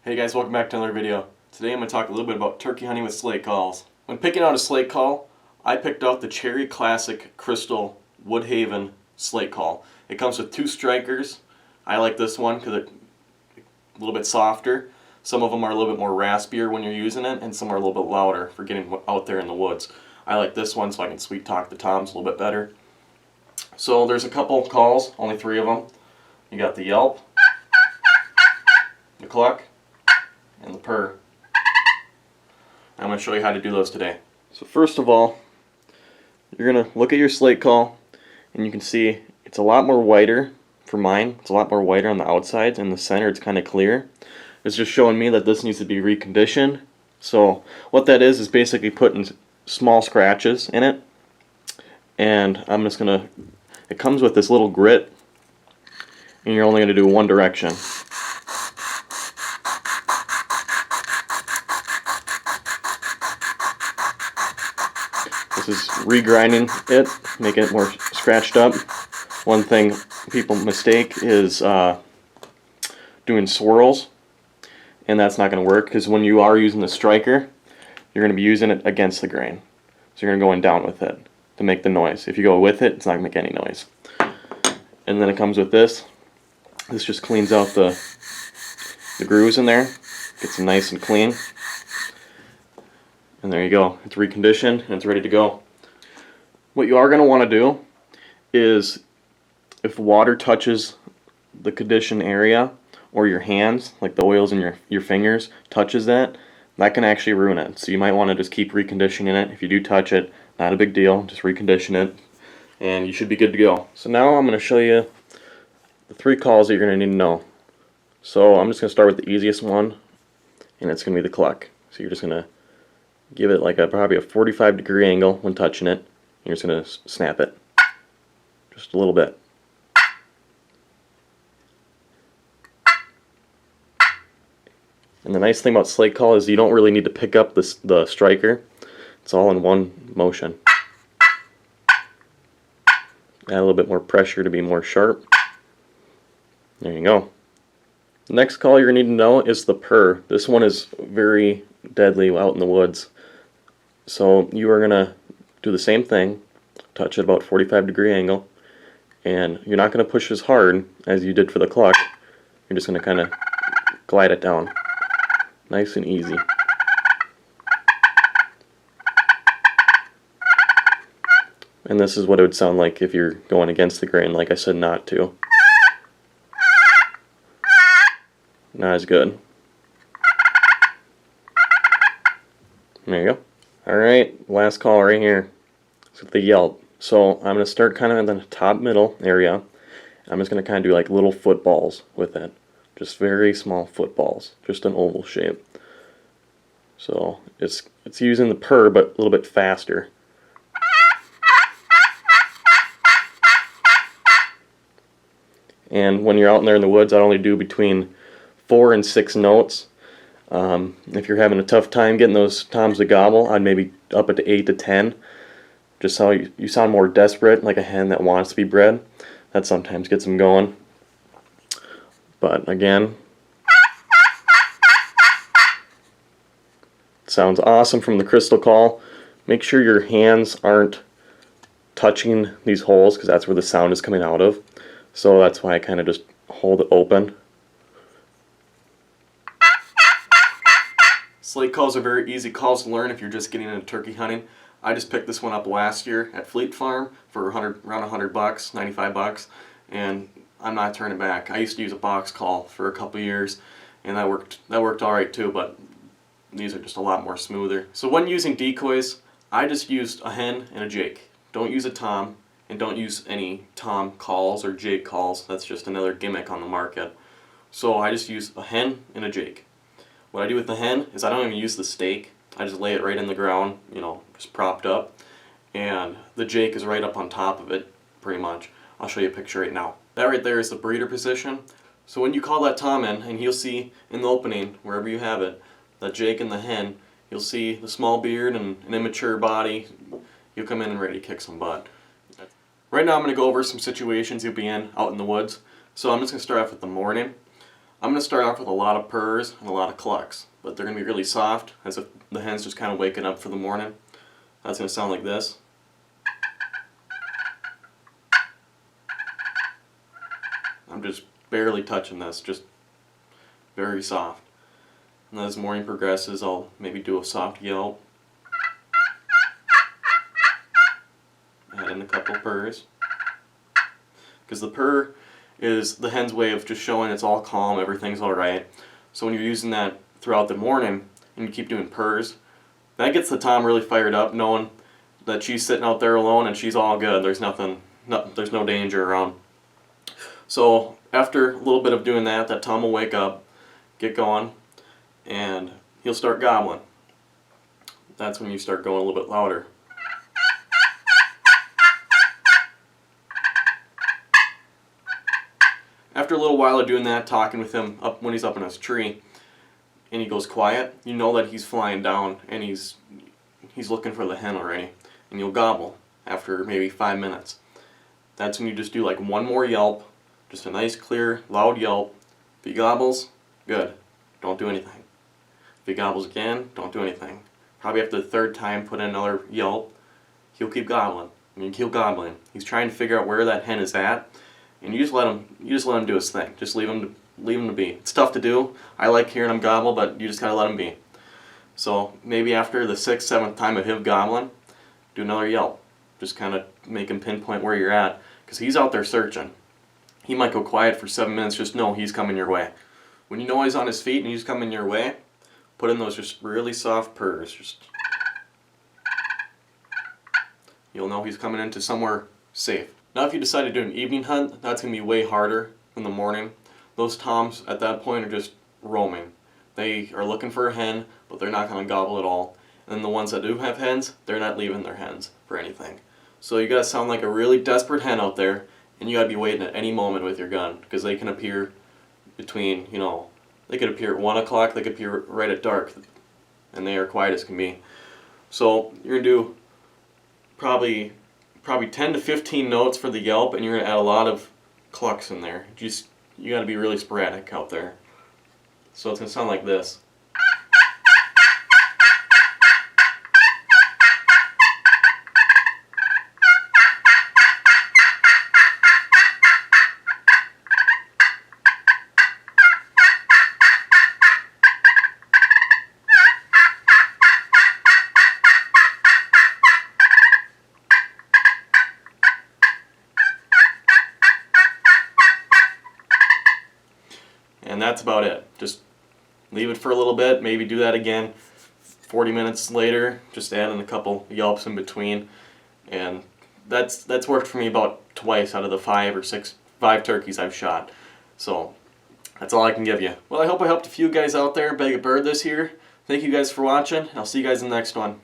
Hey guys, welcome back to another video. Today I'm going to talk a little bit about turkey hunting with slate calls. When picking out a slate call, I picked out the Cherry Classic Crystal Woodhaven slate call. It comes with two strikers. I like this one because it's a little bit softer. Some of them are a little bit more raspier when you're using it, and some are a little bit louder for getting out there in the woods. I like this one so I can sweet talk the toms a little bit better. So there's a couple calls, only 3 of them. You got the yelp, the cluck, and the purr. I'm going to show you how to do those today. So first of all, you're going to look at your slate call, and you can see it's a lot more whiter for mine. It's a lot more whiter on the outsides. In the center it's kind of clear. It's just showing me that this needs to be reconditioned. So what that is basically putting small scratches in it. And I'm just going to, it comes with this little grit, and you're only going to do one direction. This is regrinding it, making it more scratched up. One thing people mistake is doing swirls, and that's not going to work because when you are using the striker, you're going to be using it against the grain. So you're going to go in down with it to make the noise. If you go with it, it's not going to make any noise. And then it comes with this. This just cleans out the grooves in there, gets them nice and clean. And there you go. It's reconditioned and it's ready to go. What you are going to want to do is, if water touches the conditioned area or your hands, like the oils in your fingers, touches that can actually ruin it. So you might want to just keep reconditioning it. If you do touch it, not a big deal. Just recondition it and you should be good to go. So now I'm going to show you the 3 calls that you're going to need to know. So I'm just going to start with the easiest one, and it's going to be the cluck. So you're just going to give it like probably a 45-degree angle when touching it. You're just going to snap it just a little bit. And the nice thing about slate call is you don't really need to pick up the striker. It's all in one motion. Add a little bit more pressure to be more sharp. There you go. The next call you're going to need to know is the purr. This one is very deadly out in the woods. So you are going to do the same thing, touch at about 45-degree angle, and you're not going to push as hard as you did for the cluck. You're just going to kind of glide it down. Nice and easy. And this is what it would sound like if you're going against the grain, like I said not to. Not as good. There you go. Alright, last call right here. It's with the yelp. So I'm going to start kind of in the top middle area. I'm just going to kind of do like little footballs with it. Just very small footballs. Just an oval shape. So it's using the purr but a little bit faster. And when you're out in there in the woods, I only do between 4 and 6 notes. If you're having a tough time getting those toms to gobble, I'd maybe up it to 8 to 10. Just so you sound more desperate, like a hen that wants to be bred. That sometimes gets them going. But again, it sounds awesome from the crystal call. Make sure your hands aren't touching these holes because that's where the sound is coming out of. So that's why I kind of just hold it open. Slate calls are very easy calls to learn if you're just getting into turkey hunting. I just picked this one up last year at Fleet Farm for around $100, 95 bucks, and I'm not turning back. I used to use a box call for a couple years, and that worked alright too, but these are just a lot more smoother. So when using decoys, I just used a hen and a jake. Don't use a tom, and don't use any tom calls or jake calls. That's just another gimmick on the market. So I just use a hen and a jake. What I do with the hen is I don't even use the stake. I just lay it right in the ground, just propped up, and the jake is right up on top of it, pretty much. I'll show you a picture right now. That right there is the breeder position. So when you call that tom in, and you'll see in the opening, wherever you have it, the jake and the hen, you'll see the small beard and an immature body. You'll come in and ready to kick some butt. Right now I'm going to go over some situations you'll be in out in the woods. So I'm just going to start off with the morning. I'm going to start off with a lot of purrs and a lot of clucks, but they're going to be really soft, as if the hen's just kind of waking up for the morning. That's going to sound like this. I'm just barely touching this, just very soft. And as morning progresses, I'll maybe do a soft yelp. Add in a couple purrs. Because the purr is the hen's way of just showing it's all calm, everything's alright. So when you're using that throughout the morning and you keep doing purrs, that gets the tom really fired up, knowing that she's sitting out there alone and she's all good. There's there's no danger around. So after a little bit of doing that, that tom will wake up, get going, and he'll start gobbling. That's when you start going a little bit louder. After a little while of doing that, talking with him up when he's up in his tree, and he goes quiet, you know that he's flying down and he's looking for the hen already, and you'll gobble after maybe 5 minutes. That's when you just do like one more yelp, just a nice clear loud yelp. If he gobbles, good, don't do anything. If he gobbles again, don't do anything. Probably after the third time, put in another yelp. He'll keep gobbling. You keep gobbling. He's trying to figure out where that hen is at, and you just let him do his thing. Just leave him to be. It's tough to do. I like hearing him gobble, but you just gotta let him be. So maybe after the 6th, 7th time of him gobbling, do another yelp. Just kind of make him pinpoint where you're at, because he's out there searching. He might go quiet for 7 minutes. Just know he's coming your way. When you know he's on his feet and he's coming your way, put in those just really soft purrs. You'll know he's coming into somewhere safe. Now if you decide to do an evening hunt, that's going to be way harder than the morning. Those toms at that point are just roaming. They are looking for a hen, but they're not going to gobble at all. And then the ones that do have hens, they're not leaving their hens for anything. So you got to sound like a really desperate hen out there, and you got to be waiting at any moment with your gun, because they can appear between, they could appear at 1 o'clock, they could appear right at dark, and they are quiet as can be. So you're going to do probably 10 to 15 notes for the yelp, and you're going to add a lot of clucks in there. You got to be really sporadic out there. So it's going to sound like this. And that's about it. Just leave it for a little bit, maybe do that again 40 minutes later, just add in a couple yelps in between, and that's worked for me about twice out of the 5 turkeys I've shot. So that's all I can give you. Well, I hope I helped a few guys out there bag a bird this year. Thank you guys for watching. I'll see you guys in the next one.